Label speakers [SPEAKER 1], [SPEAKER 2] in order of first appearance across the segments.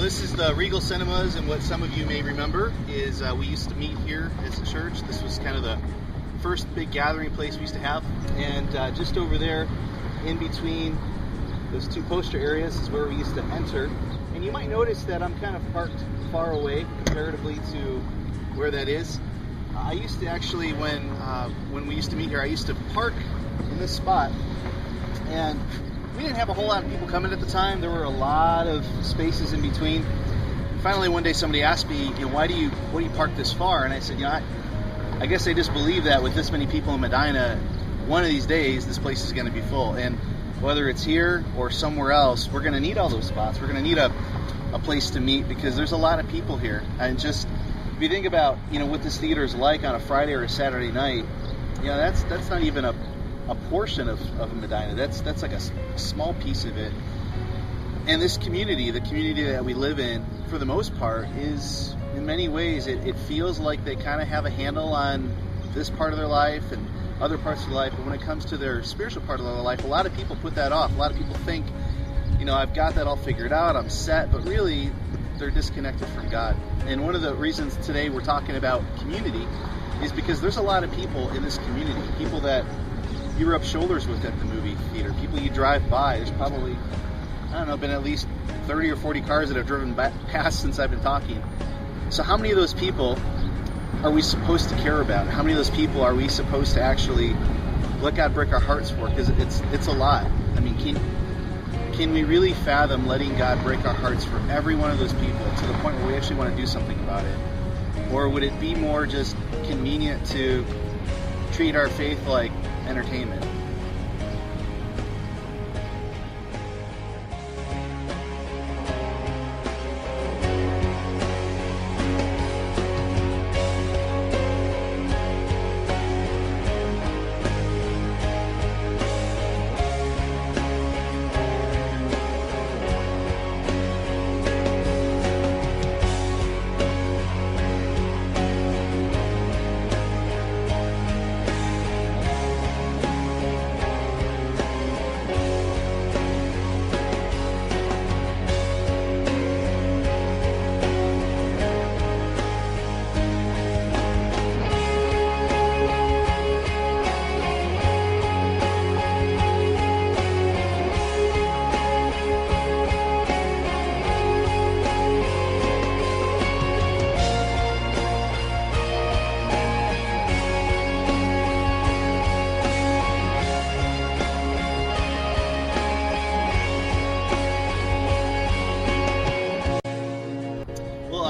[SPEAKER 1] this is the Regal Cinemas, and what some of you may remember is we used to meet here as a church. This was kind of the first big gathering place we used to have, and just over there in between those two poster areas is where we used to enter. And you might notice that I'm kind of parked far away comparatively to where that is. I used to actually, when we used to meet here, I used to park in this spot, and we didn't have a whole lot of people coming at the time. There were a lot of spaces in between. And finally, one day somebody asked me, why do you park this far? And I said, I guess I just believe that with this many people in Medina, one of these days this place is going to be full. And whether it's here or somewhere else, we're going to need all those spots. We're going to need a place to meet because there's a lot of people here. And just if you think about what this theater is like on a Friday or a Saturday night, that's not even a portion of Medina. That's like a small piece of it. And this community, the community that we live in, for the most part, is in many ways it feels like they kind of have a handle on this part of their life and other parts of their life. But when it comes to their spiritual part of their life, a lot of people put that off. A lot of people think, I've got that all figured out, I'm set, but really they're disconnected from God. And one of the reasons today we're talking about community is because there's a lot of people in this community, people that you rub shoulders with at the movie theater, people you drive by. There's probably, been at least 30 or 40 cars that have driven past since I've been talking. So how many of those people are we supposed to care about? How many of those people are we supposed to actually let God break our hearts for? Because it's a lot. I mean, can we really fathom letting God break our hearts for every one of those people to the point where we actually want to do something about it? Or would it be more just convenient to treat our faith like entertainment?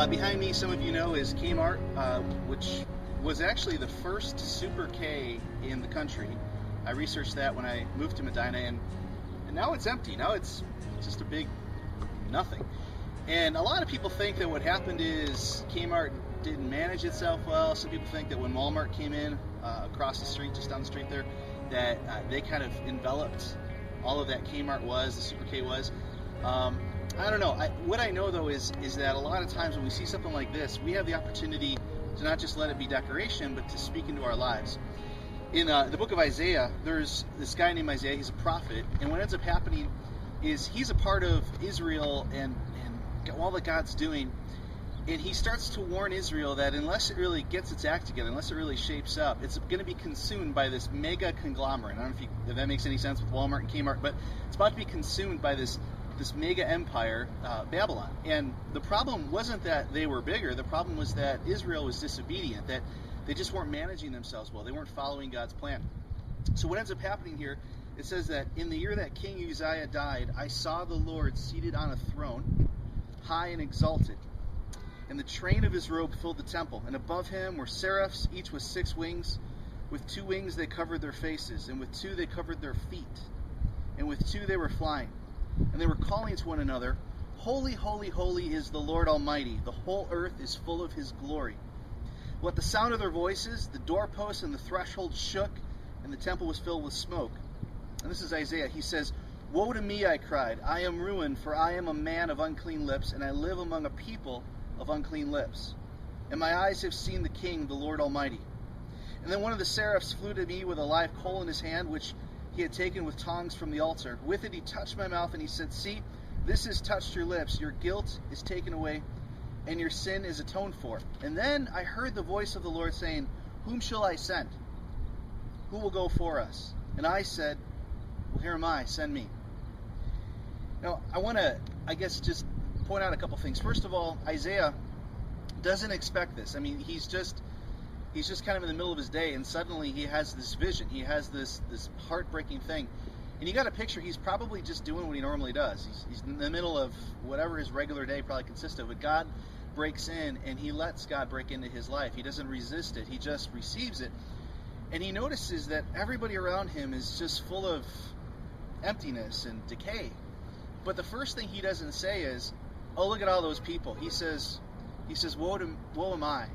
[SPEAKER 1] Behind me, some of you know, is Kmart, which was actually the first Super K in the country. I researched that when I moved to Medina, and now it's empty. Now it's just a big nothing. And a lot of people think that what happened is Kmart didn't manage itself well. Some people think that when Walmart came in across the street, just down the street there, that they kind of enveloped all of that Kmart was, the Super K was. I don't know. What I know, though, is that a lot of times when we see something like this, we have the opportunity to not just let it be decoration, but to speak into our lives. In the book of Isaiah, there's this guy named Isaiah. He's a prophet, and what ends up happening is he's a part of Israel and all that God's doing, and he starts to warn Israel that unless it really gets its act together, unless it really shapes up, it's going to be consumed by this mega conglomerate. I don't know if that makes any sense with Walmart and Kmart, but it's about to be consumed by this mega empire, Babylon. And the problem wasn't that they were bigger. The problem was that Israel was disobedient, that they just weren't managing themselves well. They weren't following God's plan. So what ends up happening here, it says that in the year that King Uzziah died, I saw the Lord seated on a throne, high and exalted. And the train of his robe filled the temple. And above him were seraphs, each with 6 wings. With 2 wings they covered their faces, and with 2 they covered their feet. And with 2 they were flying. And they were calling to one another, Holy, holy, holy is the Lord Almighty. The whole earth is full of his glory. Well, at the sound of their voices, the doorposts and the threshold shook, and the temple was filled with smoke. And this is Isaiah. He says, Woe to me, I cried. I am ruined, for I am a man of unclean lips, and I live among a people of unclean lips. And my eyes have seen the King, the Lord Almighty. And then one of the seraphs flew to me with a live coal in his hand, which he had taken with tongs from the altar. With it he touched my mouth, and he said, See, This has touched your lips. Your guilt is taken away, and your sin is atoned for. And then I heard the voice of the Lord saying, whom shall I send? Who will go for us? And I said, well, here am I, send me. Now, I want to, just point out a couple things. First of all, Isaiah doesn't expect this. I mean, he's just kind of in the middle of his day, and suddenly he has this vision. He has this heartbreaking thing. And you got to picture he's probably just doing what he normally does. He's in the middle of whatever his regular day probably consists of. But God breaks in, and he lets God break into his life. He doesn't resist it. He just receives it. And he notices that everybody around him is just full of emptiness and decay. But the first thing he doesn't say is, oh, look at all those people. He says, woe am I.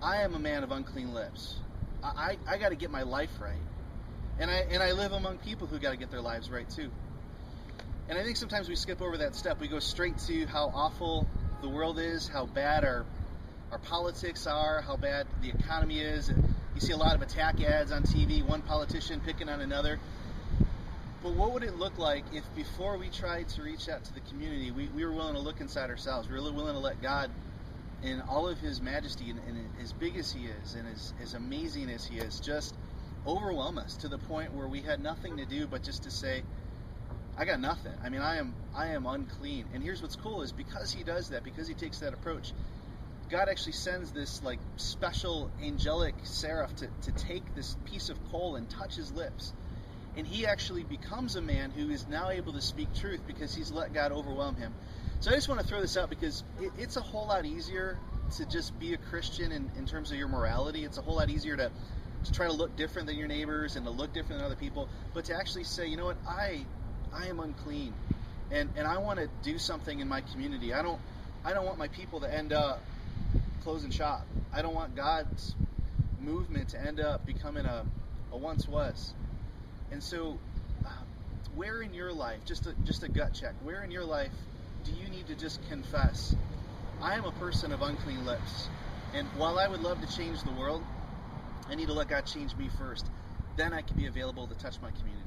[SPEAKER 1] I am a man of unclean lips. I got to get my life right. And I live among people who got to get their lives right too. And I think sometimes we skip over that step. We go straight to how awful the world is, how bad our politics are, how bad the economy is. And you see a lot of attack ads on TV, one politician picking on another. But what would it look like if before we tried to reach out to the community, we were willing to look inside ourselves, we were willing to let God, in all of his majesty and as big as he is and as amazing as he is, just overwhelm us to the point where we had nothing to do but just to say, I got nothing. I mean, I am unclean. And here's what's cool is because he does that, because he takes that approach, God actually sends this like special angelic seraph to take this piece of coal and touch his lips. And he actually becomes a man who is now able to speak truth because he's let God overwhelm him. So I just want to throw this out because it's a whole lot easier to just be a Christian in terms of your morality. It's a whole lot easier to try to look different than your neighbors and to look different than other people. But to actually say, you know what, I am unclean. And I want to do something in my community. I don't want my people to end up closing shop. I don't want God's movement to end up becoming a once was. And so, where in your life, just a gut check, where in your life do you need to just confess, I am a person of unclean lips, and while I would love to change the world, I need to let God change me first. Then I can be available to touch my community.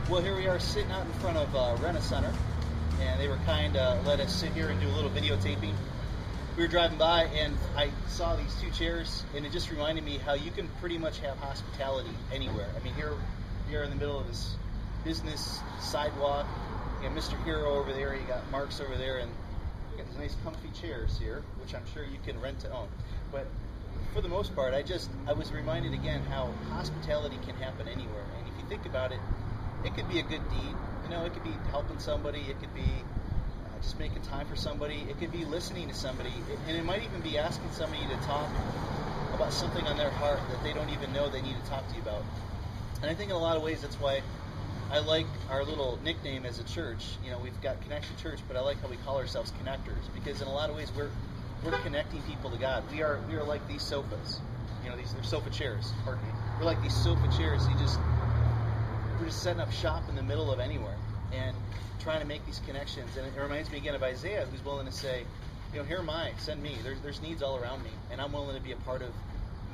[SPEAKER 1] Well, here we are sitting out in front of Rent-A-Center, and they were kind to let us sit here and do a little videotaping. We were driving by, and I saw these two chairs, and it just reminded me how you can pretty much have hospitality anywhere. I mean, here we are in the middle of this business sidewalk. You got Mr. Hero over there, you got Mark's over there, and you got these nice comfy chairs here, which I'm sure you can rent to own. But for the most part, I was reminded again how hospitality can happen anywhere. And if you think about it, it could be a good deed. It could be helping somebody. It could be just making time for somebody. It could be listening to somebody. And it might even be asking somebody to talk about something on their heart that they don't even know they need to talk to you about. And I think in a lot of ways that's why I like our little nickname as a church. We've got Connection Church, but I like how we call ourselves Connectors, because in a lot of ways we're connecting people to God. We are like these sofas. They're sofa chairs, pardon me. We're like these sofa chairs. We're just setting up shop in the middle of anywhere and trying to make these connections. And it reminds me again of Isaiah, who's willing to say, here am I, send me. There's needs all around me, and I'm willing to be a part of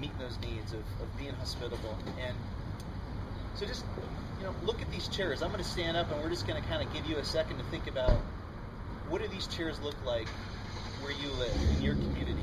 [SPEAKER 1] meeting those needs, of being hospitable. And so just, look at these chairs. I'm going to stand up, and we're just going to kind of give you a second to think about, what do these chairs look like where you live, in your community?